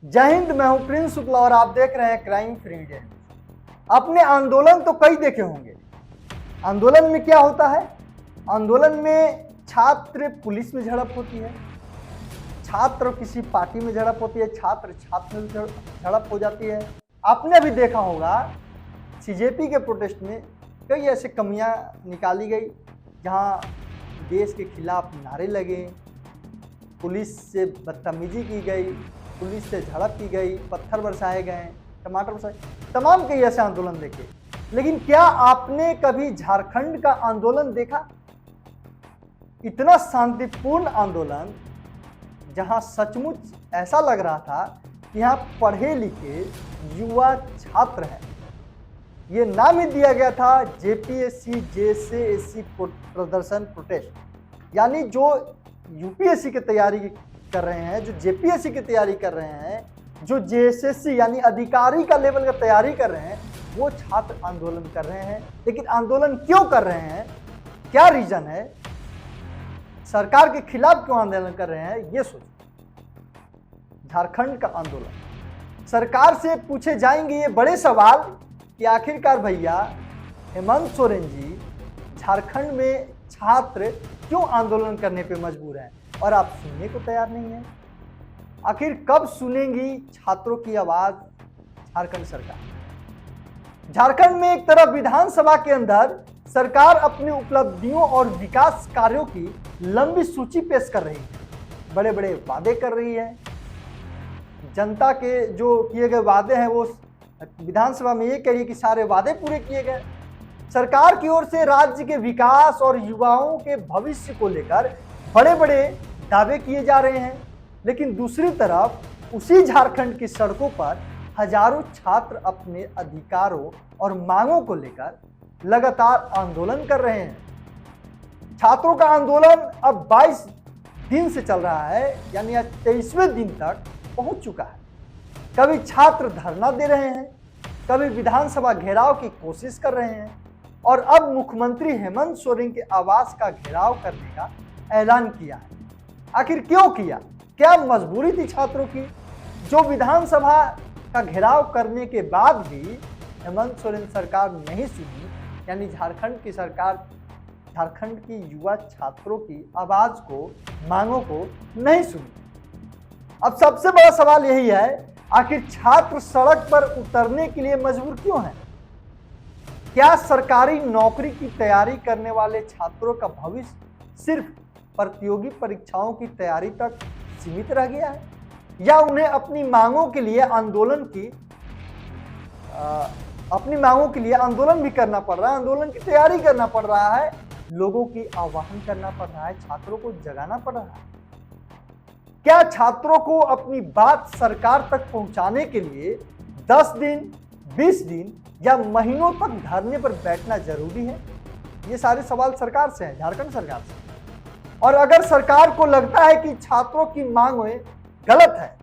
जय हिंद। मैं हूं प्रिंस शुक्ला और आप देख रहे हैं क्राइम फ्री इंडिया। आपने आंदोलन तो कई देखे होंगे। आंदोलन में क्या होता है? आंदोलन में छात्र पुलिस में झड़प होती है, छात्र किसी पार्टी में झड़प होती है, छात्र छात्र में झड़प हो जाती है। आपने भी देखा होगा सीजेपी के प्रोटेस्ट में कई ऐसे कमियां निकाली गई जहां देश के खिलाफ नारे लगे, पुलिस से बदतमीजी की गई, पुलिस से झड़प की गई, पत्थर बरसाए गए, टमाटर बरसाए, तमाम कई ऐसे आंदोलन देखे। लेकिन क्या आपने कभी झारखंड का आंदोलन देखा? इतना शांतिपूर्ण आंदोलन जहां सचमुच ऐसा लग रहा था कि यहाँ पढ़े लिखे युवा छात्र हैं। ये नाम ही दिया गया था जेपीएससी जेएसएससी प्रदर्शन प्रोटेस्ट, यानी जो यूपीएससी की तैयारी कर रहे हैं, जो जेपीएससी की तैयारी कर रहे हैं, जो जेएसएससी यानी अधिकारी का लेवल का तैयारी कर रहे हैं, वो छात्र आंदोलन कर रहे हैं। लेकिन आंदोलन क्यों कर रहे हैं, क्या रीजन है, सरकार के खिलाफ क्यों आंदोलन कर रहे हैं, ये सोचो। झारखंड का आंदोलन, सरकार से पूछे जाएंगे ये बड़े सवाल कि आखिरकार भैया हेमंत सोरेन जी झारखंड में छात्र क्यों आंदोलन करने पे मजबूर हैं और आप सुनने को तैयार नहीं हैं। आखिर कब सुनेंगी छात्रों की आवाज झारखंड सरकार? झारखंड में एक तरफ विधानसभा के अंदर सरकार अपनी उपलब्धियों और विकास कार्यों की लंबी सूची पेश कर रही है, बड़े बड़े वादे कर रही है। जनता के जो किए गए वादे हैं वो विधानसभा में ये कह रही है कि सारे वादे पूरे किए गए। सरकार की ओर से राज्य के विकास और युवाओं के भविष्य को लेकर बड़े बड़े दावे किए जा रहे हैं। लेकिन दूसरी तरफ उसी झारखंड की सड़कों पर हजारों छात्र अपने अधिकारों और मांगों को लेकर लगातार आंदोलन कर रहे हैं। छात्रों का आंदोलन अब 22 दिन से चल रहा है, यानी आज 23वें दिन तक पहुंच चुका है। कभी छात्र धरना दे रहे हैं, कभी विधानसभा घेराव की कोशिश कर रहे हैं और अब मुख्यमंत्री हेमंत सोरेन के आवास का घेराव करने का ऐलान किया है। आखिर क्यों किया? क्या मजबूरी थी छात्रों की, जो विधानसभा का घेराव करने के बाद भी हेमंत सोरेन सरकार नहीं सुनी, यानी झारखंड की सरकार झारखंड की युवा छात्रों की आवाज को, मांगों को नहीं सुनी। अब सबसे बड़ा सवाल यही है, आखिर छात्र सड़क पर उतरने के लिए मजबूर क्यों हैं? क्या सरकारी नौकरी की तैयारी करने वाले छात्रों का भविष्य सिर्फ प्रतियोगी परीक्षाओं की तैयारी तक सीमित रह गया है, या उन्हें अपनी मांगों के लिए आंदोलन भी करना पड़ रहा है, आंदोलन की तैयारी करना पड़ रहा है, लोगों की आह्वान करना पड़ रहा है, छात्रों को जगाना पड़ रहा है? क्या छात्रों को अपनी बात सरकार तक पहुंचाने के लिए 10 दिन, 20 दिन या महीनों तक धरने पर बैठना जरूरी है? ये सारे सवाल सरकार से हैं, झारखंड सरकार से। और अगर सरकार को लगता है कि छात्रों की मांगें गलत है,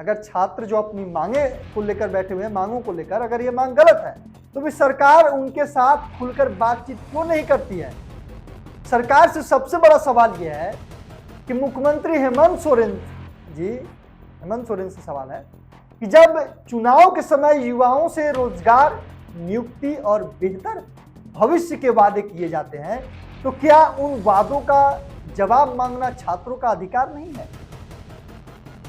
अगर छात्र जो अपनी मांगे को लेकर बैठे हुए हैं, मांगों को लेकर अगर ये मांग गलत है, तो भी सरकार उनके साथ खुलकर बातचीत क्यों नहीं करती है? सरकार से सबसे बड़ा सवाल यह है कि मुख्यमंत्री हेमंत सोरेन से सवाल है कि जब चुनाव के समय युवाओं से रोजगार, नियुक्ति और बेहतर भविष्य के वादे किए जाते हैं, तो क्या उन वादों का जवाब मांगना छात्रों का अधिकार नहीं है?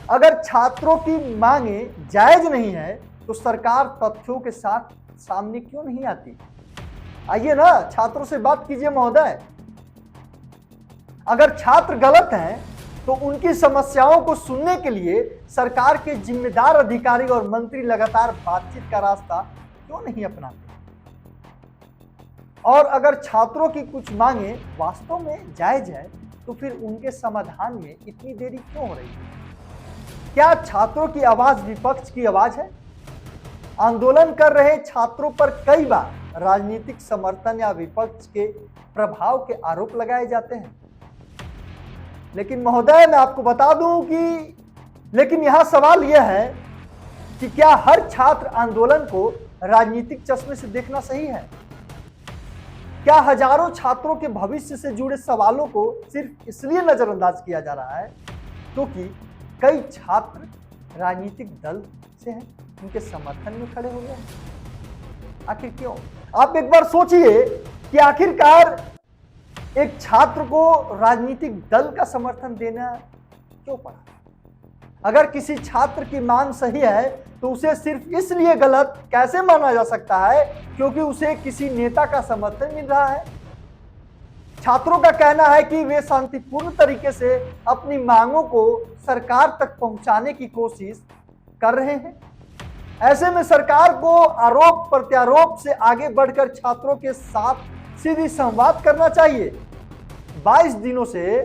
अगर छात्रों की मांगे जायज नहीं है, तो सरकार तथ्यों के साथ सामने क्यों नहीं आती? आइए ना, छात्रों से बात कीजिए महोदय। अगर छात्र गलत हैं, तो उनकी समस्याओं को सुनने के लिए सरकार के जिम्मेदार अधिकारी और मंत्री लगातार बातचीत का रास्ता क्यों नहीं अपनाते? और अगर छात्रों की कुछ मांगे वास्तव में जायज है, तो फिर उनके समाधान में इतनी देरी क्यों हो रही है? क्या छात्रों की आवाज विपक्ष की आवाज है? आंदोलन कर रहे छात्रों पर कई बार राजनीतिक समर्थन या विपक्ष के प्रभाव के आरोप लगाए जाते हैं। लेकिन महोदय, मैं आपको बता दूं कि लेकिन यहां सवाल यह है कि क्या हर छात्र आंदोलन को राजनीतिक चश्मे से देखना सही है? क्या हजारों छात्रों के भविष्य से जुड़े सवालों को सिर्फ इसलिए नजरअंदाज किया जा रहा है क्योंकि कई छात्र राजनीतिक दल से हैं, उनके समर्थन में खड़े हो गए हैं। आखिर क्यों? आप एक बार सोचिए कि आखिरकार एक छात्र को राजनीतिक दल का समर्थन देना क्यों पड़ा? अगर किसी छात्र की मांग सही है तो उसे सिर्फ इसलिए गलत कैसे माना जा सकता है क्योंकि उसे किसी नेता का समर्थन मिल रहा है? छात्रों का कहना है कि वे शांतिपूर्ण तरीके से अपनी मांगों को सरकार तक पहुंचाने की कोशिश कर रहे हैं। ऐसे में सरकार को आरोप प्रत्यारोप से आगे बढ़कर छात्रों के साथ सीधी संवाद करना चाहिए। 22 दिनों से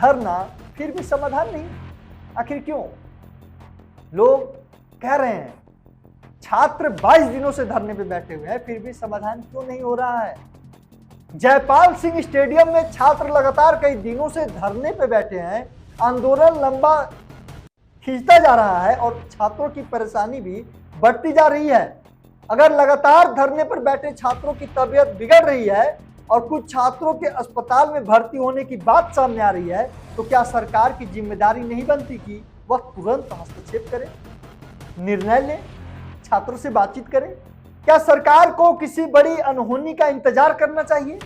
धरना फिर भी समाधान नहीं। आखिर क्यों? लोग कह रहे हैं छात्र 22 दिनों से धरने पे बैठे हुए हैं, फिर भी समाधान क्यों नहीं हो रहा है? जयपाल सिंह स्टेडियम में छात्र लगातार कई दिनों से धरने पे बैठे हैं। आंदोलन लंबा खींचता जा रहा है और छात्रों की परेशानी भी बढ़ती जा रही है। अगर लगातार धरने पर बैठे छात्रों की तबीयत बिगड़ रही है और कुछ छात्रों के अस्पताल में भर्ती होने की बात सामने आ रही है, तो क्या सरकार की जिम्मेदारी नहीं बनती कि वह तुरंत हस्तक्षेप करे, निर्णय ले, छात्रों से बातचीत करे? क्या सरकार को किसी बड़ी अनहोनी का इंतजार करना चाहिए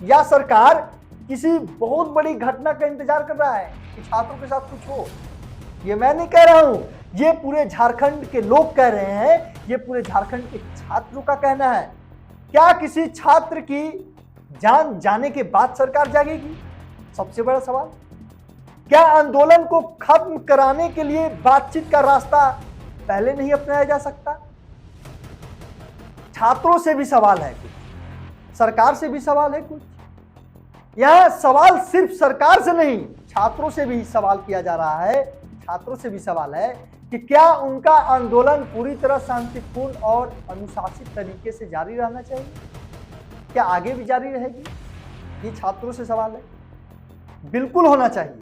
या सरकार किसी बहुत बड़ी घटना का इंतजार कर रहा है कि छात्रों के साथ कुछ हो? ये मैं नहीं कह रहा हूं, ये पूरे झारखंड के लोग कह रहे हैं, ये पूरे झारखंड के छात्रों का कहना है। क्या किसी छात्र की जान जाने के बाद सरकार जागेगी? सबसे बड़ा सवाल। क्या आंदोलन को खत्म कराने के लिए बातचीत का रास्ता पहले नहीं अपनाया जा सकता? छात्रों से भी सवाल है कुछ, सरकार से भी सवाल है कुछ। यह सवाल सिर्फ सरकार से नहीं, छात्रों से भी सवाल किया जा रहा है। छात्रों से भी सवाल है कि क्या उनका आंदोलन पूरी तरह शांतिपूर्ण और अनुशासित तरीके से जारी रहना चाहिए? क्या आगे भी जारी रहेगी? ये छात्रों से सवाल है। बिल्कुल होना चाहिए,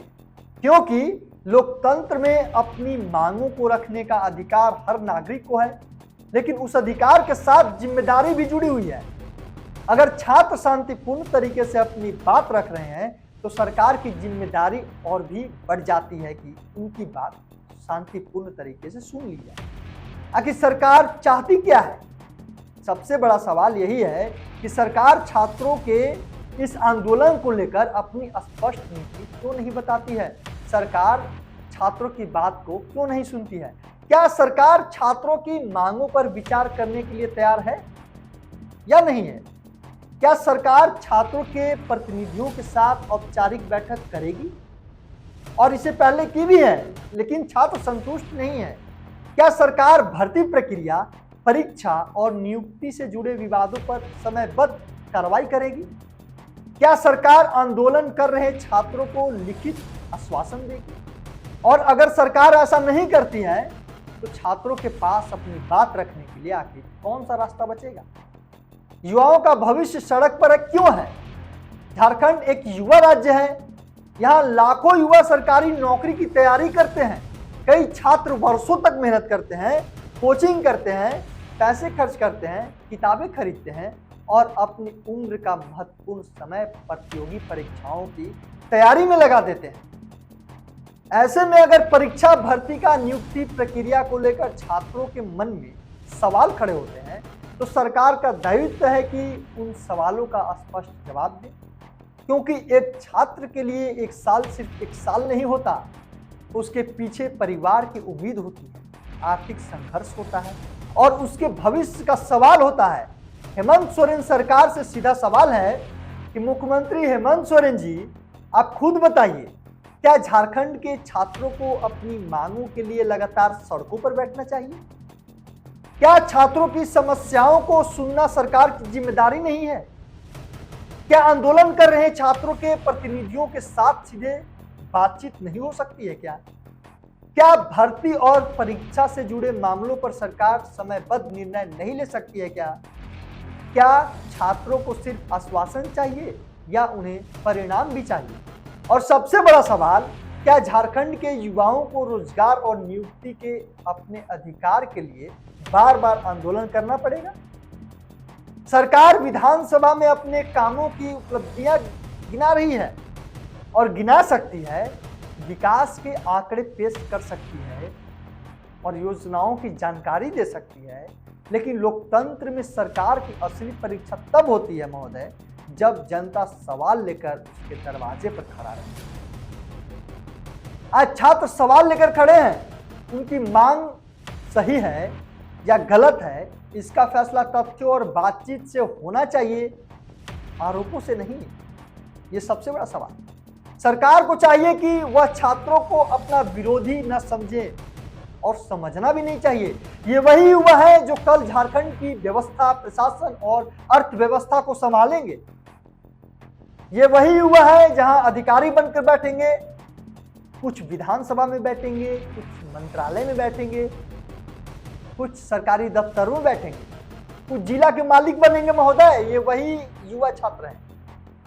क्योंकि लोकतंत्र में अपनी मांगों को रखने का अधिकार हर नागरिक को है, लेकिन उस अधिकार के साथ जिम्मेदारी भी जुड़ी हुई है। अगर छात्र शांतिपूर्ण तरीके से अपनी बात रख रहे हैं तो सरकार की जिम्मेदारी और भी बढ़ जाती है कि उनकी बात शांतिपूर्ण तरीके से सुन ली जाए। आखिर सरकार चाहती क्या है? सबसे बड़ा सवाल यही है कि सरकार छात्रों के इस आंदोलन को लेकर अपनी स्पष्ट नीति क्यों नहीं बताती है? सरकार छात्रों की बात को क्यों नहीं सुनती है? क्या सरकार छात्रों की मांगों पर विचार करने के लिए तैयार है या नहीं है? क्या सरकार छात्रों के प्रतिनिधियों के साथ औपचारिक बैठक करेगी? और इसे पहले की भी है, लेकिन छात्र संतुष्ट नहीं है। क्या सरकार भर्ती प्रक्रिया, परीक्षा और नियुक्ति से जुड़े विवादों पर समयबद्ध कार्रवाई करेगी? क्या सरकार आंदोलन कर रहे छात्रों को लिखित आश्वासन देगी? और अगर सरकार ऐसा नहीं करती है तो छात्रों के पास अपनी बात रखने के लिए आखिर कौन सा रास्ता बचेगा? युवाओं का भविष्य सड़क पर क्यों है? झारखंड एक युवा राज्य है। यहाँ लाखों युवा सरकारी नौकरी की तैयारी करते हैं। कई छात्र वर्षों तक मेहनत करते हैं, कोचिंग करते हैं, पैसे खर्च करते हैं, किताबें खरीदते हैं और अपनी उम्र का महत्वपूर्ण समय प्रतियोगी परीक्षाओं की तैयारी में लगा देते हैं। ऐसे में अगर परीक्षा, भर्ती का नियुक्ति प्रक्रिया को लेकर छात्रों के मन में सवाल खड़े होते हैं तो सरकार का दायित्व है कि उन सवालों का स्पष्ट जवाब दे, क्योंकि एक छात्र के लिए एक साल सिर्फ एक साल नहीं होता, उसके पीछे परिवार की उम्मीद होती है, आर्थिक संघर्ष होता है और उसके भविष्य का सवाल होता है। हेमंत सोरेन सरकार से सीधा सवाल है कि मुख्यमंत्री हेमंत सोरेन जी, आप खुद बताइए, क्या झारखंड के छात्रों को अपनी मांगों के लिए लगातार सड़कों पर बैठना चाहिए? क्या छात्रों की समस्याओं को सुनना सरकार की जिम्मेदारी नहीं है? क्या आंदोलन कर रहे छात्रों के प्रतिनिधियों के साथ सीधे बातचीत नहीं हो सकती है? क्या भर्ती और परीक्षा से जुड़े मामलों पर सरकार समयबद्ध निर्णय नहीं ले सकती है? क्या छात्रों को सिर्फ आश्वासन चाहिए या उन्हें परिणाम भी चाहिए? और सबसे बड़ा सवाल, क्या झारखंड के युवाओं को रोजगार और नियुक्ति के अपने अधिकार के लिए बार बार आंदोलन करना पड़ेगा? सरकार विधानसभा में अपने कामों की उपलब्धियां गिना रही है और गिना सकती है, विकास के आंकड़े पेश कर सकती है, और योजनाओं की जानकारी दे सकती है, लेकिन लोकतंत्र में सरकार की असली परीक्षा तब होती है महोदय, जब जनता सवाल लेकर उसके दरवाजे पर खड़ा रहे। आज छात्र सवाल लेकर खड़े हैं, उनकी मांग सही है या गलत है, इसका फैसला तथ्यों और बातचीत से होना चाहिए, आरोपों से नहीं। ये सबसे बड़ा सवाल। सरकार को चाहिए कि वह छात्रों को अपना विरोधी न समझे, और समझना भी नहीं चाहिए। ये वही युवा है जो कल झारखंड की व्यवस्था, प्रशासन और अर्थव्यवस्था को संभालेंगे। ये वही युवा है जहां अधिकारी बनकर बैठेंगे, कुछ विधानसभा में बैठेंगे, कुछ मंत्रालय में बैठेंगे, कुछ सरकारी दफ्तरों में बैठेंगे, कुछ जिला के मालिक बनेंगे महोदय। ये वही युवा छात्र हैं।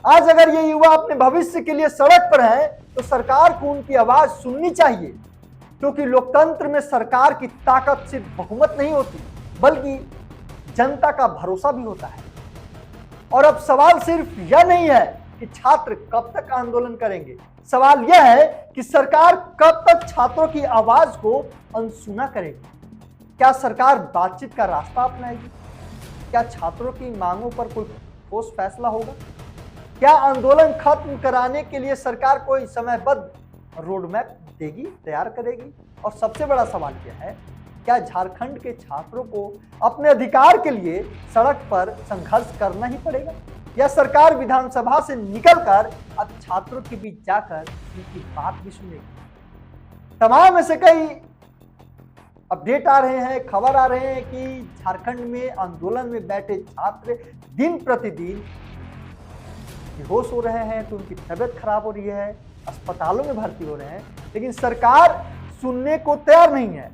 आज अगर ये युवा अपने भविष्य के लिए सड़क पर हैं, तो सरकार को उनकी आवाज सुननी चाहिए, क्योंकि लोकतंत्र में सरकार की ताकत सिर्फ बहुमत नहीं होती, बल्कि जनता का भरोसा भी होता है। और अब सवाल सिर्फ यह नहीं है कि छात्र कब तक आंदोलन करेंगे, सवाल यह है कि सरकार कब तक छात्रों की आवाज को अनसुना करेगी। क्या सरकार बातचीत का रास्ता अपनाएगी? क्या छात्रों की मांगों पर कोई ठोस फैसला होगा? क्या आंदोलन खत्म कराने के लिए सरकार कोई समयबद्ध रोडमैप देगी, तैयार करेगी? और सबसे बड़ा सवाल यह है, क्या झारखंड के छात्रों को अपने अधिकार के लिए सड़क पर संघर्ष करना ही पड़ेगा, या सरकार विधानसभा से निकलकर अब छात्रों के बीच जाकर उनकी बात भी सुनेगी? तमाम ऐसे कई अपडेट आ रहे हैं, खबर आ रहे हैं कि झारखंड में आंदोलन में बैठे छात्र दिन प्रतिदिन बेहोश हो रहे हैं, तो उनकी तबीयत खराब हो रही है, अस्पतालों में भर्ती हो रहे हैं, लेकिन सरकार सुनने को तैयार नहीं है।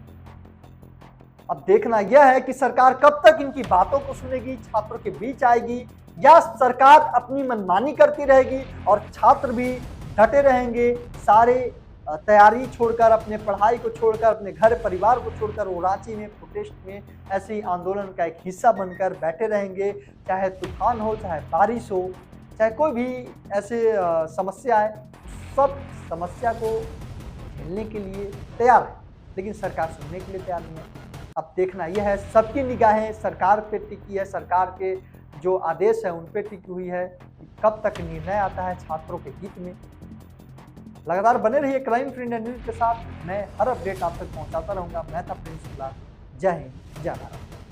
अब देखना यह है कि सरकार कब तक इनकी बातों को सुनेगी, छात्रों के बीच आएगी, या सरकार अपनी मनमानी करती रहेगी और छात्र भी डटे रहेंगे, सारे तैयारी छोड़कर, अपने पढ़ाई को छोड़कर, अपने घर परिवार को छोड़कर वो रांची में प्रोटेस्ट में ऐसे ही आंदोलन का एक हिस्सा बनकर बैठे रहेंगे। चाहे तूफान हो, चाहे बारिश हो, चाहे कोई भी ऐसे समस्या है, सब समस्या को झेलने के लिए तैयार है, लेकिन सरकार सुनने के लिए तैयार नहीं है। अब देखना यह है, सबकी निगाहें सरकार पे टिकी है, सरकार के जो आदेश है उन पे टिकी हुई है कि कब तक निर्णय आता है छात्रों के हित में। लगातार बने रहिए क्राइम फ्री इंडिया न्यूज के साथ। मैं हर अपडेट आप तक पहुंचाता रहूंगा। मैं था प्रिंस। जय हिंद, जय भारत।